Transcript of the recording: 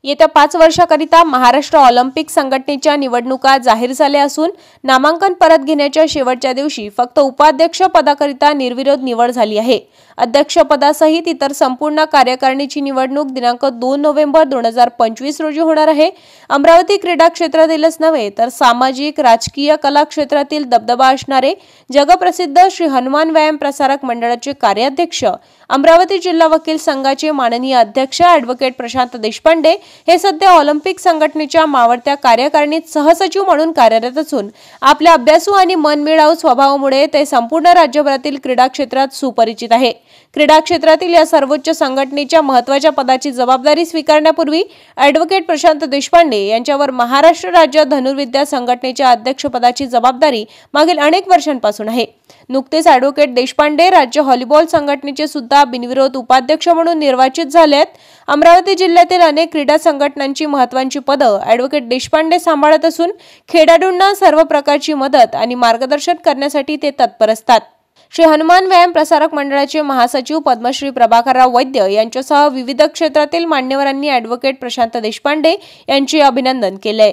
येत्या 5 वर्षाकरिता महाराष्ट्र ऑलिम्पिक संघटनेच्या निवडणुका जाहीर झाल्या असून नामांकन परत घेण्याच्या शेवटच्या दिवशी फक्त उपाध्यक्ष पदाकरिता निर्विरोध निवड झाली आहे। अध्यक्षपदासहित इतर संपूर्ण कार्यकारिणीची निवडणूक दिनांक 2 नोव्हेंबर 2025 रोजी होणार आहे। अमरावती क्रीडा क्षेत्रातीलच नव्हे तर सामाजिक, राजकीय, कला क्षेत्रातील दबदबा असणारे जगप्रसिद्ध श्री हनुमान व्यायाम प्रसारक मंडळाचे कार्याध्यक्ष, अमरावती जिल्हा वकील संघाचे माननीय अध्यक्ष ॲडव्होकेट प्रशांत देशपांडे हे सध्या ऑलिम्पिक संघटनेच्या मावळत्या कार्यकारिणीत सहसचिव म्हणून कार्यरत असून आपल्या अभ्यासू आणि मनमिळावू स्वभावामुळे ते संपूर्ण राज्यभरातील क्रीडा क्षेत्रात सुपरिचित आहे। क्रीडा क्षेत्रातील या सर्वोच्च संघटनेच्या महत्त्वाच्या पदाची जबाबदारी स्वीकारण्यापूर्वी ॲडव्होकेट प्रशांत देशपांडे यांच्यावर महाराष्ट्र राज्य धनुर्विद्या संघटनेच्या अध्यक्षपदाची जबाबदारी मागील अनेक वर्षांपासून आहे। नुकतेच ॲडव्होकेट देशपांडे राज्य व्हॉलीबॉल संघटनेचे सुद्धा बिनविरोध उपाध्यक्ष म्हणून निर्वाचित झाले आहेत। अमरावती जिल्ह्यातील अनेक क्रीडा संघटनांची महत्त्वाची पदं ॲडव्होकेट देशपांडे सांभाळत असून खेळाडूंना सर्व प्रकारची मदत आणि मार्गदर्शन करण्यासाठी ते तत्पर असतात। श्री हनुमान व्यायाम प्रसारक मंडळाचे महासचिव पद्मश्री प्रभाकरराव वैद्य यांच्यासह विविध क्षेत्रातील मान्यवरांनी ॲडव्होकेट प्रशांत देशपांडे यांचे अभिनंदन केले।